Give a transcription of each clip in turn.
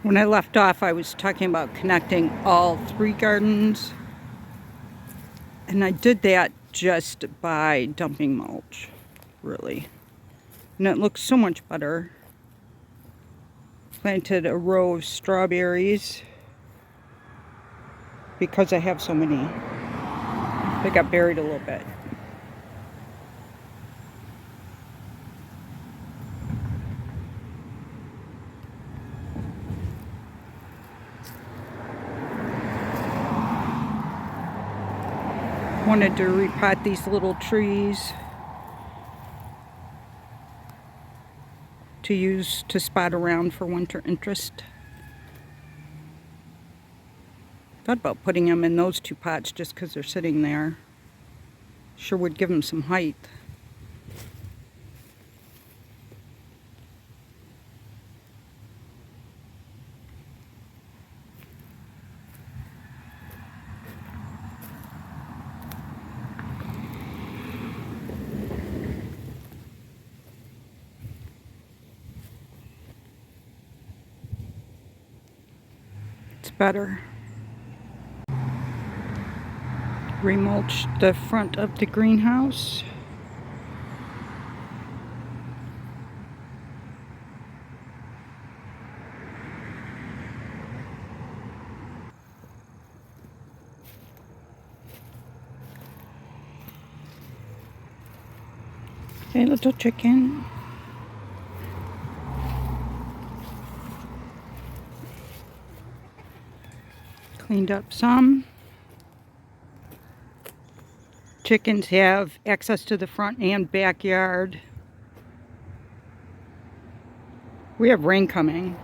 When I left off, I was talking about connecting all 3 gardens, and I did that just by dumping mulch, really. And it looks so much better. Planted a row of strawberries because I have so many. They got buried a little bit. Wanted to repot these little trees to use to spot around for winter interest. Thought about putting them in those 2 pots just because they're sitting there. Sure would give them some height. It's better. Remulched the front of the greenhouse. Hey, little chicken. Cleaned up some. Chickens have access to the front and backyard. We have rain coming.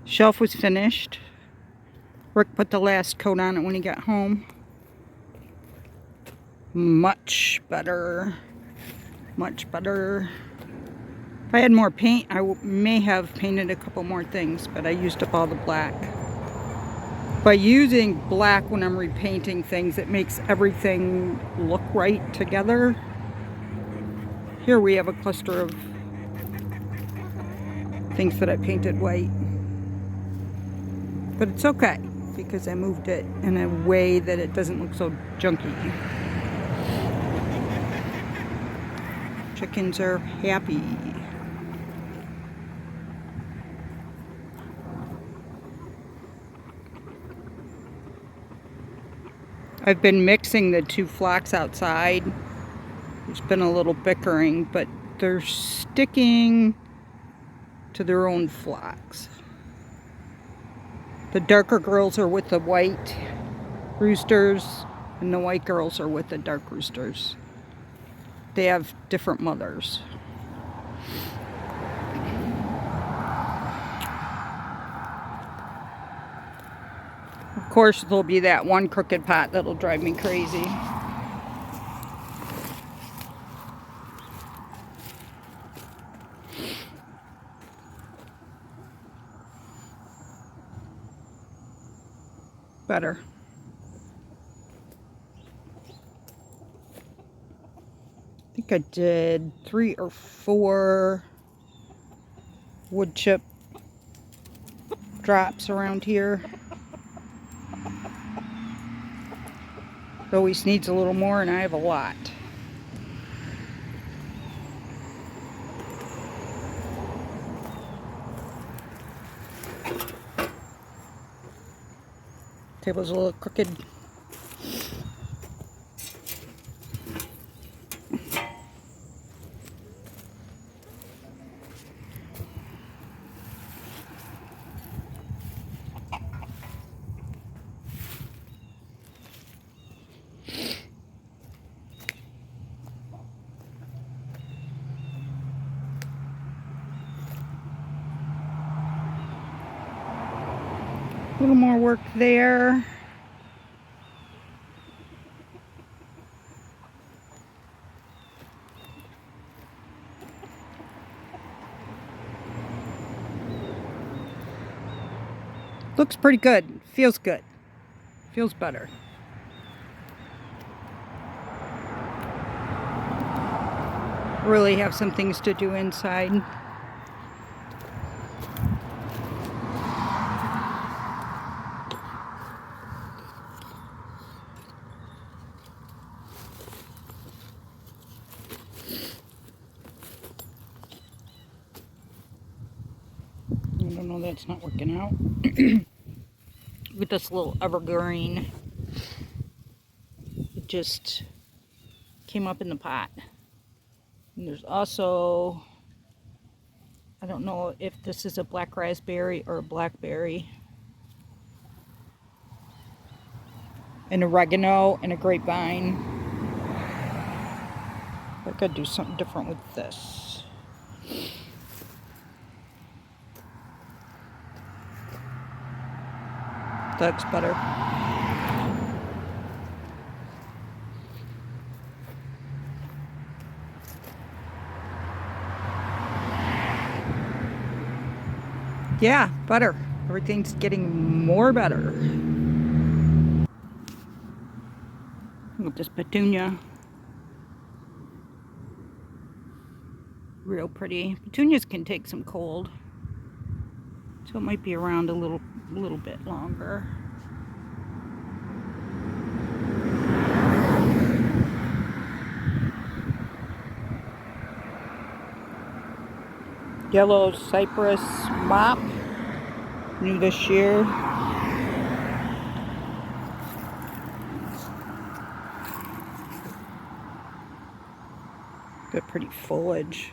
Shelf was finished. Rick put the last coat on it when he got home. Much better. Much better. If I had more paint, I may have painted a couple more things, but I used up all the black. By using black when I'm repainting things, it makes everything look right together. Here we have a cluster of things that I painted white. But it's okay, because I moved it in a way that it doesn't look so junky. Chickens are happy. I've been mixing the 2 flocks outside. There's been a little bickering, but they're sticking to their own flocks. The darker girls are with the white roosters, and the white girls are with the dark roosters. They have different mothers. Of course, there'll be that one crooked pot that'll drive me crazy. Better. I think I did 3 or 4 wood chip drops around here. It always needs a little more, and I have a lot. Table's a little crooked. A little more work there. Looks pretty good. Feels good. Feels better. really have some things to do inside. I don't know, that's not working out. With this little evergreen, it just came up in the pot. And there's also, I don't know if this is a black raspberry or a blackberry, an oregano and a grapevine. I could do something different with this. That's better. Yeah, better. Everything's getting more better. Look at this petunia. Real pretty. Petunias can take some cold, so it might be around a little bit longer. Yellow cypress mop, new this year. Got pretty foliage.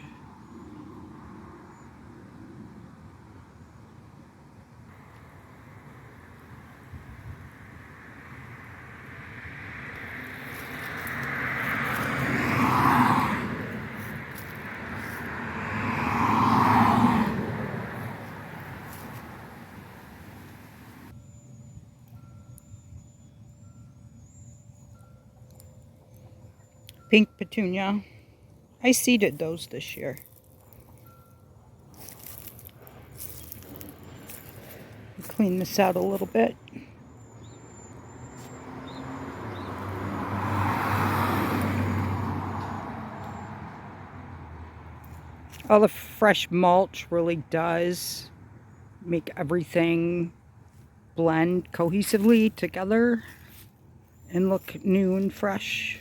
Pink petunia. I seeded those this year. Clean this out a little bit. All the fresh mulch really does make everything blend cohesively together and look new and fresh.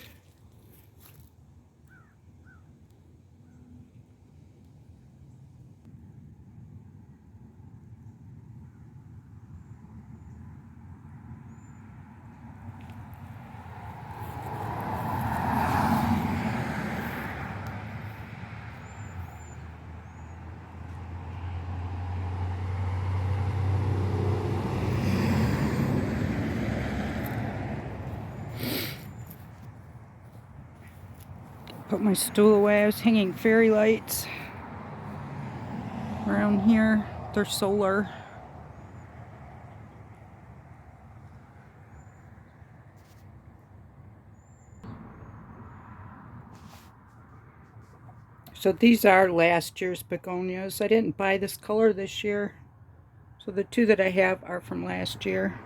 Put my stool away. I was hanging fairy lights around here. They're solar. So these are last year's begonias. I didn't buy this color this year. So the two that I have are from last year.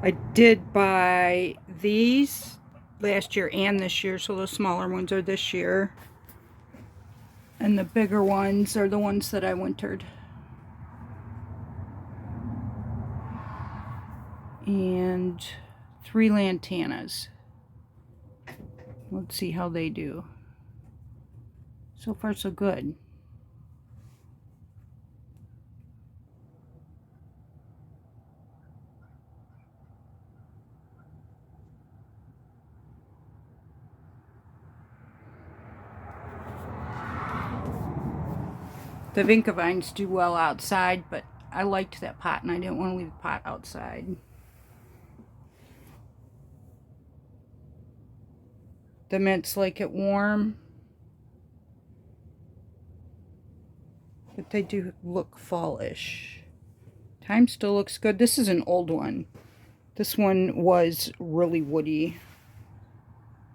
I did buy these last year and this year, so the smaller ones are this year. And the bigger ones are the ones that I wintered. And 3 lantanas. Let's see how they do. So far so good. The vinca vines do well outside, but I liked that pot and I didn't want to leave the pot outside. The mints like it warm, but they do look fallish. Thyme still looks good. This is an old one. This one was really woody.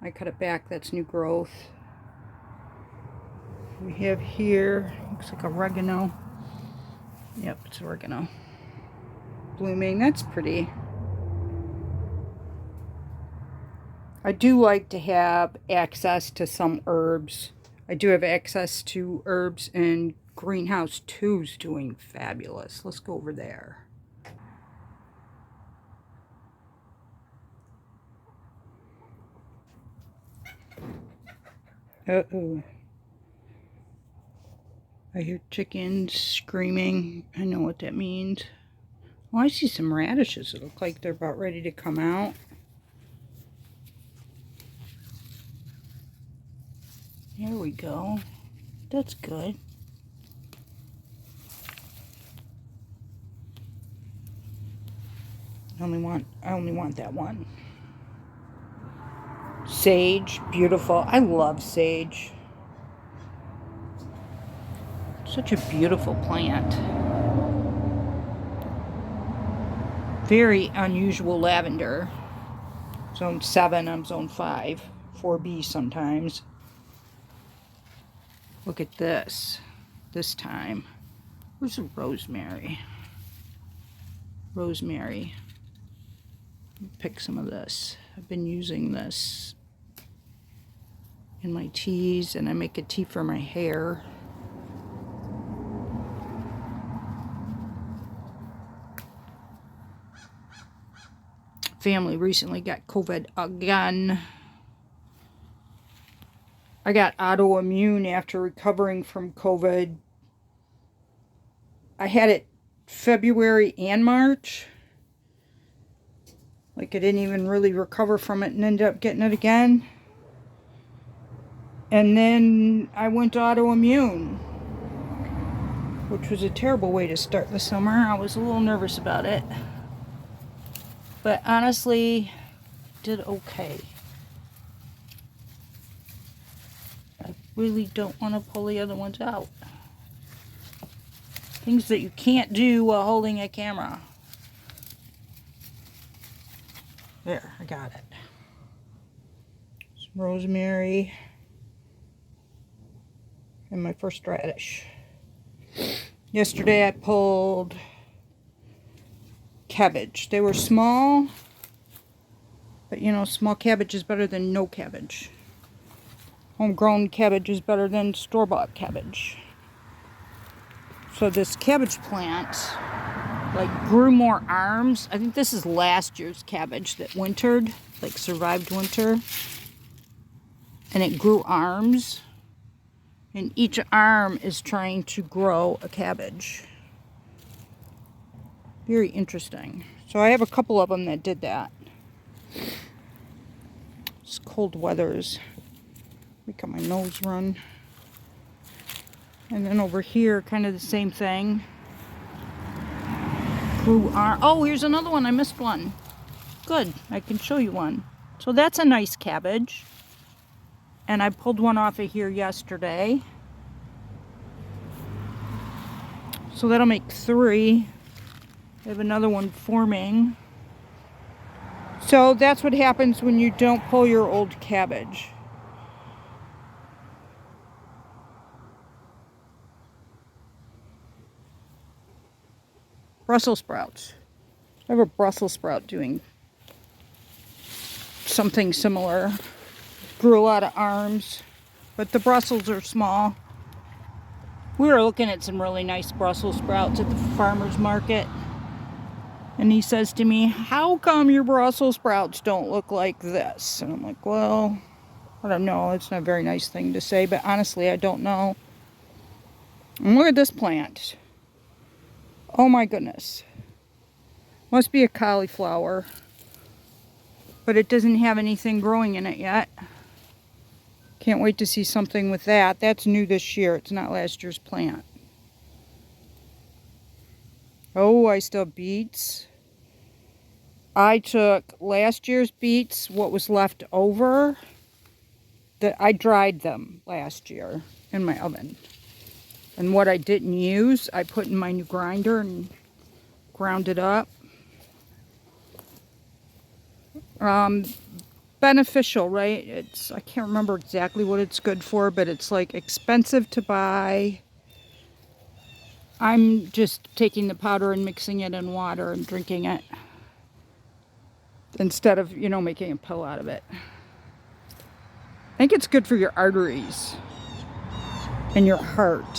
I cut it back. That's new growth. We have here, looks like oregano. Yep, it's oregano. Blooming, that's pretty. I do like to have access to some herbs. I do have access to herbs, and greenhouse 2's doing fabulous. Let's go over there. Uh-oh. I hear chickens screaming. I know what that means. Oh, I see some radishes that look like they're about ready to come out. There we go. That's good. I only want that one. Sage, beautiful. I love sage. Such a beautiful plant. Very unusual lavender. Zone 7, I'm zone 5. 4B sometimes. Look at this. This time. Where's the rosemary? Rosemary. Pick some of this. I've been using this in my teas, and I make a tea for my hair. Family recently got COVID again. I got autoimmune after recovering from COVID. I had it February and March. Like, I didn't even really recover from it and ended up getting it again. And then I went autoimmune, which was a terrible way to start the summer. I was a little nervous about it. But honestly, did okay. I really don't want to pull the other ones out. Things that you can't do while holding a camera. There, I got it. Some rosemary. And my first radish. Yesterday I pulled cabbage. They were small, but you know, small cabbage is better than no cabbage. Homegrown cabbage is better than store-bought cabbage. So this cabbage plant, like, grew more arms. I think this is last year's cabbage that wintered, like survived winter. And it grew arms. And each arm is trying to grow a cabbage. Very interesting. So I have a couple of them that did that. It's cold weathers. Make my nose run. And then over here, kind of the same thing. Grew arm. Oh, here's another one. I missed one. Good. I can show you one. So that's a nice cabbage. And I pulled one off of here yesterday. So that'll make 3. I have another one forming. So that's what happens when you don't pull your old cabbage. Brussels sprouts. I have a Brussels sprout doing something similar. Grew a lot of arms, but the Brussels are small. We were looking at some really nice Brussels sprouts at the farmer's market. And he says to me, how come your Brussels sprouts don't look like this? And I'm like, well, I don't know. It's not a very nice thing to say, but honestly, I don't know. And look at this plant. Oh my goodness. Must be a cauliflower. But it doesn't have anything growing in it yet. Can't wait to see something with that. That's new this year. It's not last year's plant. Oh, I still have beets. I took last year's beets, what was left over. I dried them last year in my oven. And what I didn't use, I put in my new grinder and ground it up. Beneficial, right? I can't remember exactly what it's good for, but it's like expensive to buy. I'm just taking the powder and mixing it in water and drinking it instead of, you know, making a pill out of it. I think it's good for your arteries and your heart.